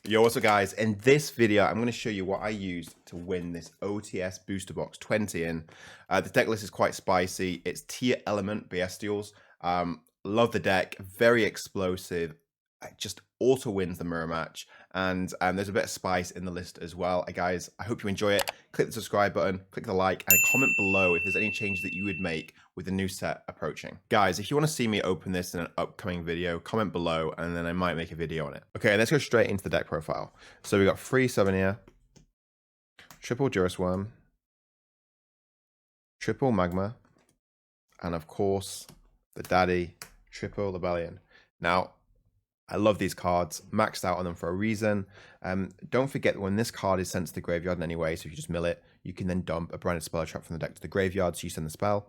Yo, what's up guys? In this video, I'm going to show you what I used to win this OTS booster box 20 in. The deck list is quite spicy. It's Tier Element Bestials. Love the deck, very explosive. It just auto wins the mirror match. And there's a bit of spice in the list as well. Guys, I hope you enjoy it. Click the subscribe button, click the like, and comment below if there's any changes that you would make with the new set approaching. Guys, if you want to see me open this in an upcoming video, comment below and then I might make a video on it. Okay, let's go straight into the deck profile. So we got free summon here, triple Durasworm, triple Magma, and of course the daddy triple Rebellion. Now, I love these cards, maxed out on them for a reason. Don't forget that when this card is sent to the graveyard in any way, so if you just mill it, you can then dump a branded spell trap from the deck to the graveyard, so you send the spell.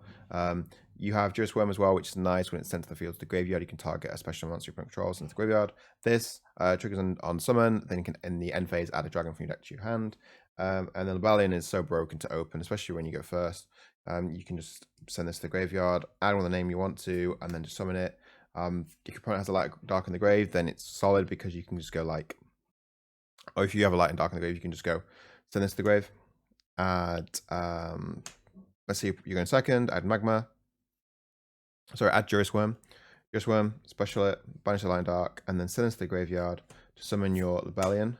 You have Durasworm as well, which is nice. When it's sent to the field to the graveyard, you can target a special monster your opponent controls into the graveyard. This triggers on summon, then you can, in the end phase, add a dragon from your deck to your hand. And then Rebellion is so broken to open, especially when you go first. You can just send this to the graveyard, add on the name you want to, and then just summon it. If your opponent has a light dark in the grave, then it's solid because you can just go like, or if you have a light and dark in the grave, you can just go send this to the grave. Add, let's see, you're going second, add Magma. Sorry, add Durasworm. Durasworm, special it, banish the light and dark, and then send this to the graveyard to summon your Rebellion.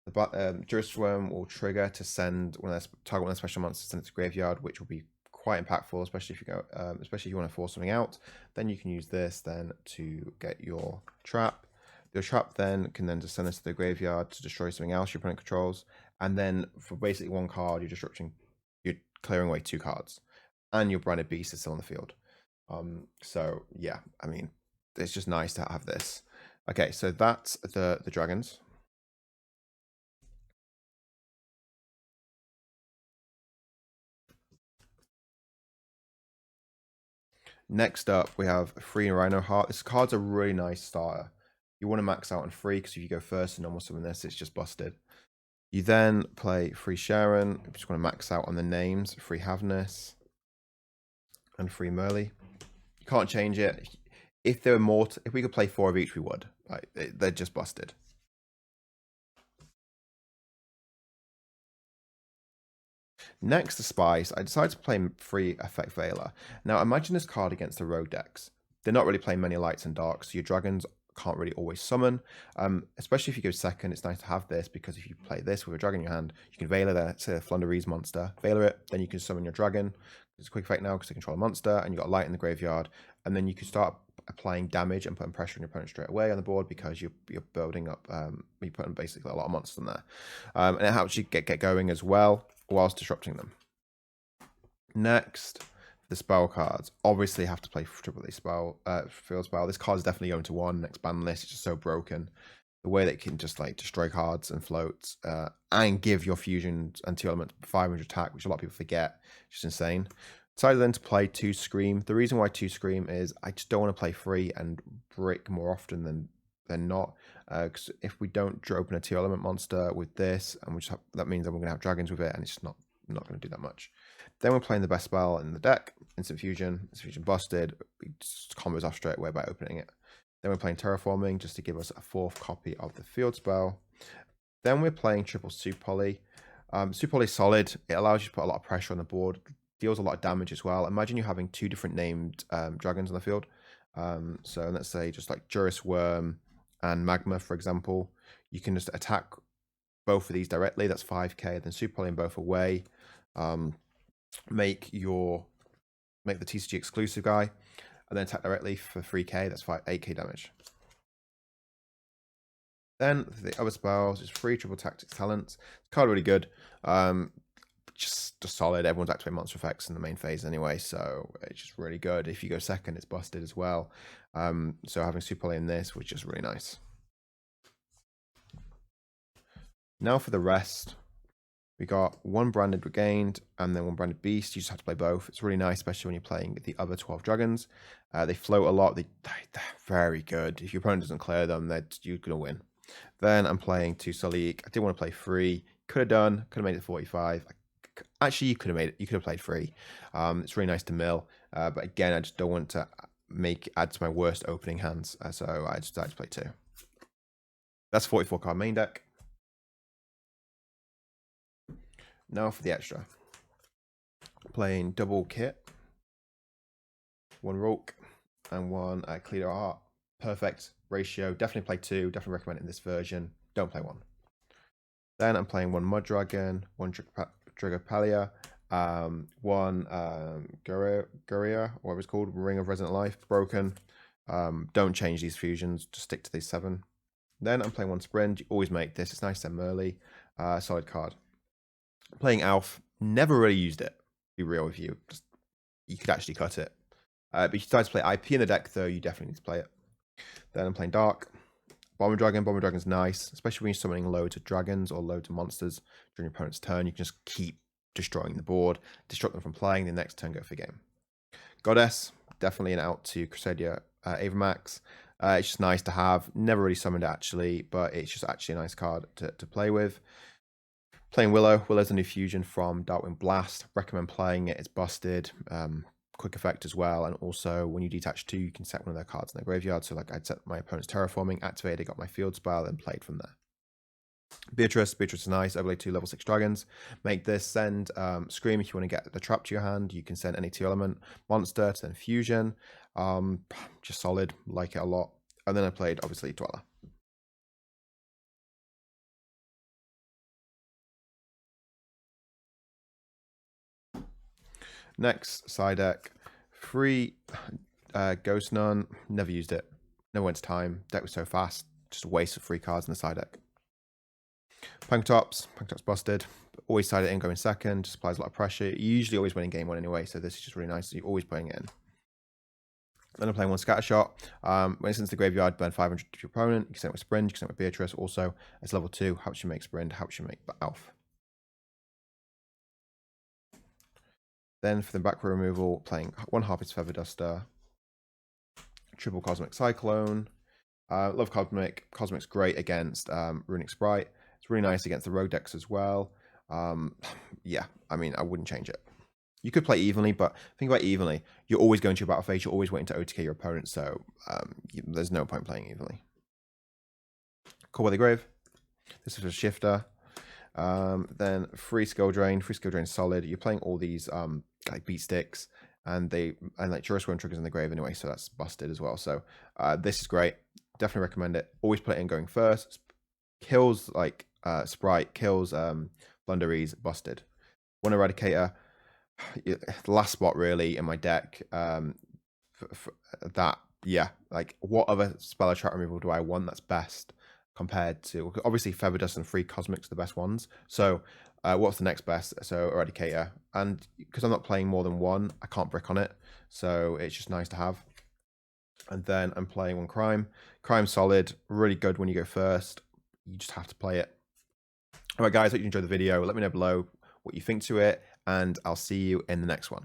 The Durasworm will trigger to send target one of the special monsters, send it to the graveyard, which will be quite impactful, especially if you go, especially if you want to force something out. Then you can use this then to get your trap. Your trap then can then just send this to the graveyard to destroy something else your opponent controls, and then for basically one card, you're clearing away 2 cards, and your branded beast is still on the field. So yeah, I mean, it's just nice to have this. Okay, so that's the dragons. Next up, we have free Rhino Heart. This card's a really nice starter. You want to max out on free because if you go first and normal summon this, it's just busted. You then play free Sharon. You just want to max out on the names. Free Havness and free Merly. You can't change it. If there were more, if we could play 4 of each, we would. Like, they're just busted. Next to Spice, I decided to play free Effect Veiler. Now imagine this card against the rogue decks. They're not really playing many lights and darks, so your dragons can't really always summon. Especially if you go second, it's nice to have this because if you play this with a dragon in your hand, you can Veiler that, say a Flundereeze monster, Veiler it, then you can summon your dragon. It's a quick effect now because they control a monster, and you've got a light in the graveyard, and then you can start applying damage and putting pressure on your opponent straight away on the board because you're building up, you're putting basically a lot of monsters in there. And it helps you get going as well whilst disrupting them. Next, the spell cards. Obviously have to play triple spell, field spell. This card is definitely going to 1 next ban list. It's just so broken. The way that it can just like destroy cards and floats and give your fusions and 2 elements 500 attack, which a lot of people forget. It's just insane. Decided then to play 2 Scream. The reason why 2 Scream is I just don't want to play free and brick more often than not. Because if we don't open a 2 element monster with this, and that means that we're going to have dragons with it, and it's just not going to do that much. Then we're playing the best spell in the deck, Instant Fusion. Instant Fusion busted. We just combos off straight away by opening it. Then we're playing Terraforming just to give us a 4th copy of the field spell. Then we're playing triple Super Poly. Super Poly is solid. It allows you to put a lot of pressure on the board. Deals a lot of damage as well. Imagine you having 2 different named dragons on the field. So let's say just like Durasworm and Magma, for example. You can just attack both of these directly. That's 5k. Then Super Poly them both away. Make the TCG exclusive guy, and then attack directly for 3k. That's 8k damage. Then the other spells is free triple tactics talents. Card really good. Just solid. Everyone's activating monster effects in the main phase anyway, so it's just really good. If you go second, it's busted as well. So having Super Poly in this was just really nice. Now for the rest. We got 1 branded regained and then 1 branded beast. You just have to play both. It's really nice, especially when you're playing the other 12 dragons. They float a lot. They're very good. If your opponent doesn't clear them, you're going to win. Then I'm playing 2 Salik. I didn't want to play 3. Could have made it 45. Actually, you could have played 3. It's really nice to mill. But again, I just don't want to add to my worst opening hands. So I decided to play 2. That's 44 card main deck. Now for the extra. Playing double kit, one Rolk, and one Clear Art. Perfect ratio. Definitely play 2. Definitely recommend it in this version. Don't play 1. Then I'm playing one Mud Dragon, one Dragopalia, one Guria, whatever it's called, Ring of Resonant Life, broken. Don't change these fusions, just stick to these 7. Then I'm playing one Sprint. You always make this. It's nice and early. Solid card. Playing Alf. Never really used it. Be real with you. Just, you could actually cut it. But if you decide to play IP in the deck, though, you definitely need to play it. Then I'm playing Dark. Bomber Dragon. Bomber Dragon's nice, especially when you're summoning loads of dragons or loads of monsters during your opponent's turn. You can just keep destroying the board, disrupt them from playing, the next turn go for game. Goddess, definitely an out to Crusadia Avamax. It's just nice to have. Never really summoned it actually, but it's just actually a nice card to play with. Playing Willow. Willow's a new fusion from Darkwind Blast. Recommend playing it. It's busted. Quick effect as well, and also when you detach 2, you can set one of their cards in their graveyard. So like I'd set my opponent's terraforming, activated, got my field spell, and played from there. Beatrice is nice. Overlay 2 level 6 dragons. Make this, send Scream if you want to get the trap to your hand. You can send any 2 element monster to then fusion. Just solid, like it a lot. And then I played obviously Dweller. Next side deck, free Ghost Nun. Never used it. Never went to time. Deck was so fast. Just a waste of free cards in the side deck. Punktops busted. Always side it in, going second. Just applies a lot of pressure. You usually always win in game 1 anyway, so this is just really nice. So you're always putting it in. Then I'm playing one Scattershot. When it's into the graveyard, burn 500 to your opponent. You can send it with Sprint. You can send it with Beatrice. Also, it's level 2. Helps you make Sprint. Helps you make Alf. Then for the back row removal, playing one Harpy's Feather Duster, triple Cosmic Cyclone. Love Cosmic. Cosmic's great against Runic Sprite. It's really nice against the rogue decks as well. Yeah, I mean, I wouldn't change it. You could play evenly, but think about evenly. You're always going to your battle phase. You're always waiting to OTK your opponent, so there's no point playing evenly. Call by the Grave. This is a shifter. Then free Skill Drain. Free Skill Drain solid. You're playing all these like beat sticks, and like Jurisworm triggers in the grave anyway, so that's busted as well. So this is great. Definitely recommend it. Always play it in going first. Kills like Sprite, kills Blunderies, busted. One Eradicator, the last spot really in my deck. For that, yeah, like what other spell or trap removal do I want that's best compared to, obviously Feather Dust and free Cosmics are the best ones. So what's the next best? So Eradicator, and because I'm not playing more than one, I can't brick on it, so it's just nice to have. And then I'm playing one Crime. Crime solid, really good when you go first. You just have to play it. All right, guys, hope you enjoyed the video. Let me know below what you think to it, and I'll see you in the next one.